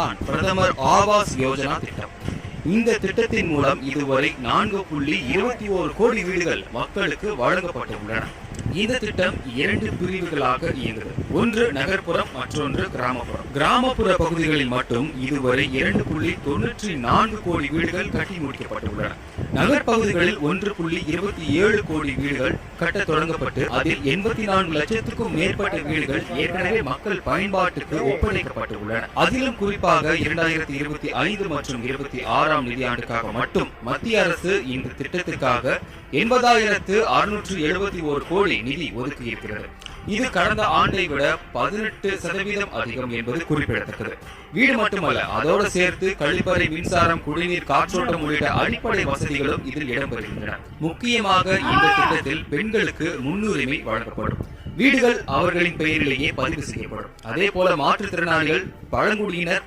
தான் பிரதமர் ஆவாஸ் யோஜனா திட்டம். இந்த திட்டத்தின் மூலம் இதுவரை 4.21 கோடி வீடுகள் மக்களுக்கு வழங்கப்பட்டுள்ளன. இந்த திட்டம் 2 பிரிவுகளாக இயங்குகிறது. ஒன்று நகர்ப்புறம், மற்றொன்று கிராமப்புறம். கிராமப்புற பகுதிகளில் மட்டும் இதுவரை 2.94 கோடி வீடுகள் கட்டி முடிக்கப்பட்டுள்ளன. நகர்ப்பகுதிகளில் 1.27 கோடி வீடுகள் கட்ட தொடங்கப்பட்டு அதில் 84 லட்சத்துக்கும் மேற்பட்ட வீடுகள் ஏற்கனவே மக்கள் பயன்பாட்டுக்கு ஒப்படைக்கப்பட்டுள்ளன. அதிலும் குறிப்பாக 2025 மற்றும் 26ஆம் நிதியாண்டுக்காக மட்டும் மத்திய அரசு இந்த திட்டத்திற்காக 80,671 கோடி நிதி ஒதுக்கி இருக்கிறது. இது கடந்த ஆண்டை விட 18% அதிகம் என்பது குறிப்பிடத்தக்கது. வீடு மட்டுமல்ல, அதோடு சேர்த்து கழிப்பறை, மின்சாரம், குடிநீர், காற்றோட்டம் உள்ளிட்ட அடிப்படை வசதிகளும் இதில் இடம்பெறுகின்றன. முக்கியமாக இந்த திட்டத்தில் பெண்களுக்கு முன்னுரிமை வழங்கப்படும். வீடுகள் அவர்களின் பெயரிலேயே பதிவு செய்யப்படும். அதே போல மாற்றுத்திறனாளிகள், பழங்குடியினர்,